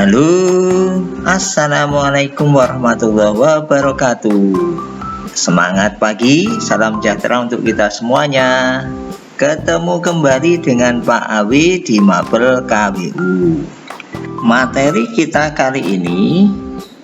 Halo, assalamualaikum warahmatullahi wabarakatuh. Semangat pagi, salam sejahtera untuk kita semuanya. Ketemu kembali dengan Pak Awi di Mabel KWU. Materi kita kali ini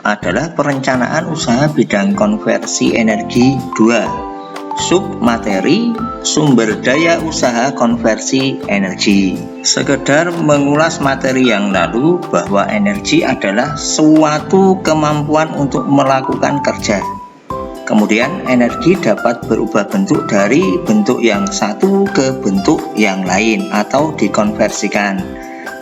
adalah perencanaan usaha bidang konversi energi 2. Submateri sumber daya usaha konversi energi. Sekedar mengulas materi yang lalu bahwa energi adalah suatu kemampuan untuk melakukan kerja. Kemudian energi dapat berubah bentuk dari bentuk yang satu ke bentuk yang lain atau dikonversikan.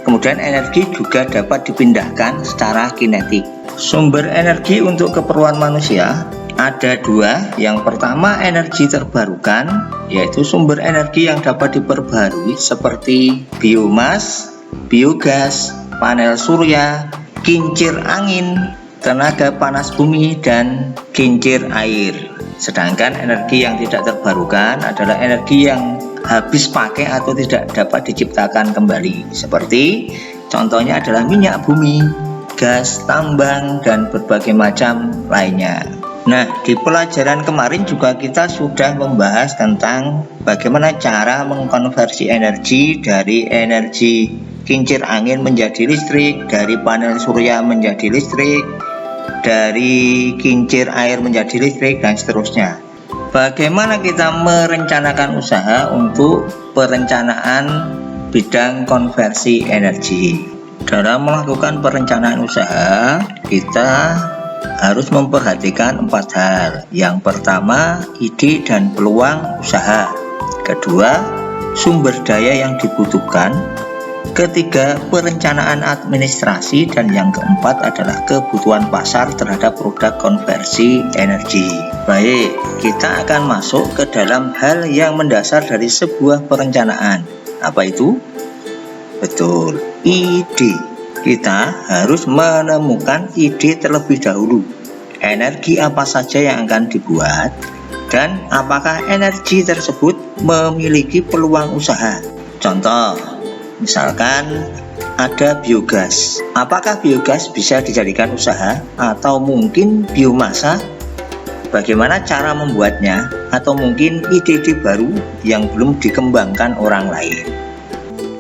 Kemudian energi juga dapat dipindahkan secara kinetik. Sumber energi untuk keperluan manusia ada dua. Yang pertama energi terbarukan, yaitu sumber energi yang dapat diperbarui seperti biomas, biogas, panel surya, kincir angin, tenaga panas bumi, dan kincir air. Sedangkan energi yang tidak terbarukan adalah energi yang habis pakai atau tidak dapat diciptakan kembali, seperti contohnya adalah minyak bumi, gas tambang, dan berbagai macam lainnya. Nah, di pelajaran kemarin juga kita sudah membahas tentang bagaimana cara mengkonversi energi dari energi kincir angin menjadi listrik, dari panel surya menjadi listrik, dari kincir air menjadi listrik, dan seterusnya. Bagaimana kita merencanakan usaha untuk perencanaan bidang konversi energi? Dalam melakukan perencanaan usaha, kita harus memperhatikan 4 hal. Yang pertama, ide dan peluang usaha. Kedua, sumber daya yang dibutuhkan. Ketiga, perencanaan administrasi. Dan yang keempat adalah kebutuhan pasar terhadap produk konversi energi. Baik, kita akan masuk ke dalam hal yang mendasar dari sebuah perencanaan. Apa itu? Betul, ide. Kita harus menemukan ide terlebih dahulu. Energi apa saja yang akan dibuat, dan apakah energi tersebut memiliki peluang usaha. Contoh, misalkan ada biogas. Apakah biogas bisa dijadikan usaha, atau mungkin biomasa? Bagaimana cara membuatnya, atau mungkin ide-ide baru yang belum dikembangkan orang lain.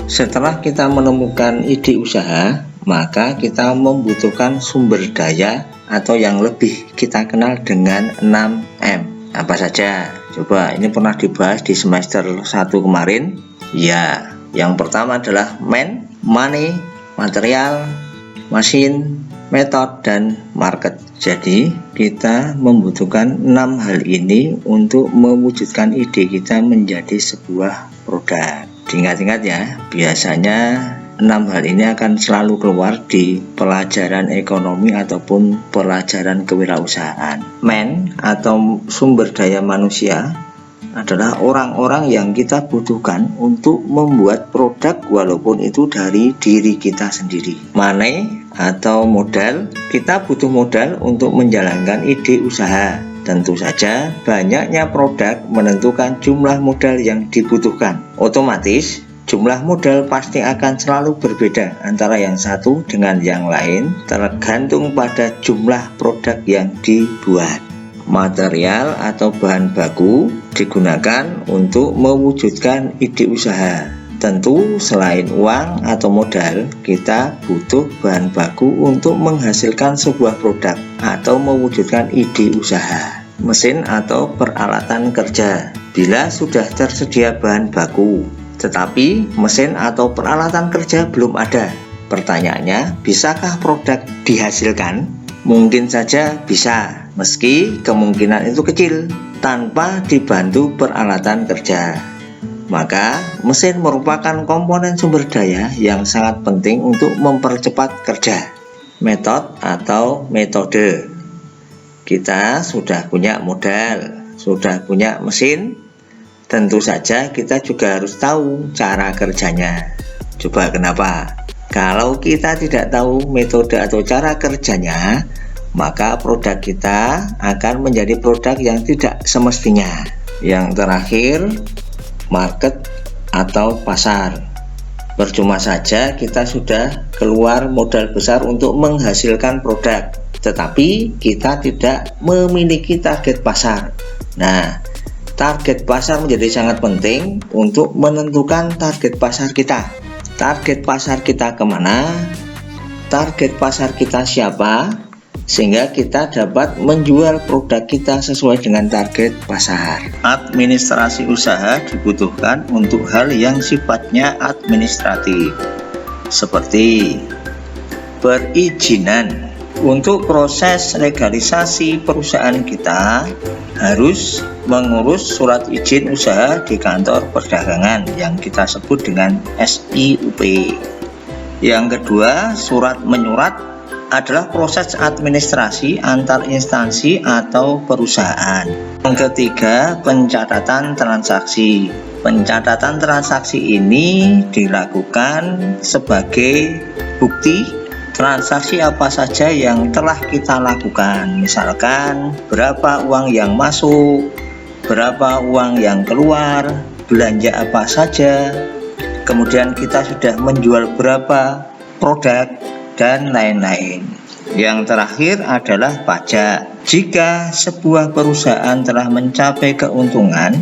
Setelah kita menemukan ide usaha, maka kita membutuhkan sumber daya atau yang lebih kita kenal dengan 6M. Apa saja? Coba, ini pernah dibahas di semester 1 kemarin. Ya, yang pertama adalah money, material, mesin, method, dan market. Jadi, kita membutuhkan 6 hal ini untuk mewujudkan ide kita menjadi sebuah produk. Diingat-ingat ya, biasanya 6 hal ini akan selalu keluar di pelajaran ekonomi ataupun pelajaran kewirausahaan. Atau sumber daya manusia adalah orang-orang yang kita butuhkan untuk membuat produk walaupun itu dari diri kita sendiri. Money atau modal, kita butuh modal untuk menjalankan ide usaha. Tentu saja banyaknya produk menentukan jumlah modal yang dibutuhkan. Otomatis jumlah modal pasti akan selalu berbeda antara yang satu dengan yang lain, tergantung pada jumlah produk yang dibuat. Material atau bahan baku digunakan untuk mewujudkan ide usaha. Tentu selain uang atau modal, kita butuh bahan baku untuk menghasilkan sebuah produk atau mewujudkan ide usaha. Mesin atau peralatan kerja. Bila sudah tersedia bahan baku, tetapi mesin atau peralatan kerja belum ada, pertanyaannya, bisakah produk dihasilkan? Mungkin saja bisa, meski kemungkinan itu kecil, tanpa dibantu peralatan kerja. Maka, mesin merupakan komponen sumber daya yang sangat penting untuk mempercepat kerja. Metode atau metode. Kita sudah punya modal, sudah punya mesin, tentu saja kita juga harus tahu cara kerjanya. Coba kenapa? Kalau kita tidak tahu metode atau cara kerjanya, maka produk kita akan menjadi produk yang tidak semestinya. Yang terakhir, market atau pasar. Percuma saja kita sudah keluar modal besar untuk menghasilkan produk, tetapi kita tidak memiliki target pasar. Nah, target pasar menjadi sangat penting untuk menentukan target pasar kita. Target pasar kita kemana? Target pasar kita siapa? Sehingga kita dapat menjual produk kita sesuai dengan target pasar. Administrasi usaha dibutuhkan untuk hal yang sifatnya administratif, seperti perizinan. Untuk proses legalisasi perusahaan kita harus mengurus surat izin usaha di kantor perdagangan yang kita sebut dengan SIUP. Yang kedua, surat menyurat adalah proses administrasi antar instansi atau perusahaan. Yang ketiga, pencatatan transaksi. Pencatatan transaksi ini dilakukan sebagai bukti transaksi apa saja yang telah kita lakukan. Misalkan berapa uang yang masuk, berapa uang yang keluar, belanja apa saja, kemudian kita sudah menjual berapa produk, dan lain-lain. Yang terakhir adalah pajak. Jika sebuah perusahaan telah mencapai keuntungan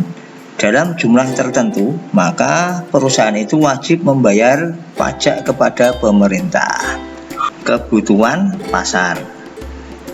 dalam jumlah tertentu, maka perusahaan itu wajib membayar pajak kepada pemerintah. Kebutuhan pasar,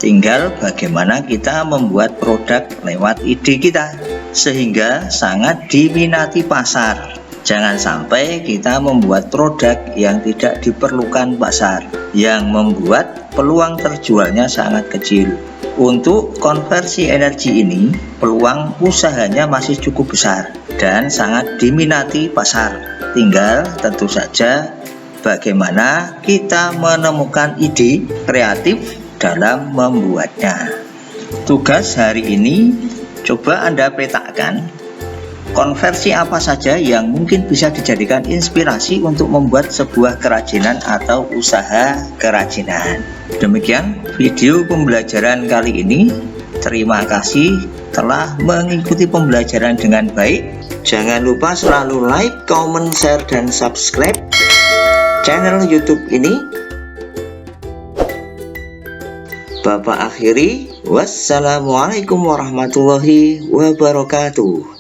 tinggal bagaimana kita membuat produk lewat ide kita sehingga sangat diminati pasar. Jangan sampai kita membuat produk yang tidak diperlukan pasar, yang membuat peluang terjualnya sangat kecil. Untuk konversi energi ini, peluang usahanya masih cukup besar dan sangat diminati pasar. Tinggal tentu saja bagaimana kita menemukan ide kreatif dalam membuatnya. Tugas hari ini, coba Anda petakan konversi apa saja yang mungkin bisa dijadikan inspirasi untuk membuat sebuah kerajinan atau usaha kerajinan. Demikian video pembelajaran kali ini. Terima kasih telah mengikuti pembelajaran dengan baik. Jangan lupa selalu like, comment, share, dan subscribe channel YouTube ini. Bapak akhiri, wassalamualaikum warahmatullahi wabarakatuh.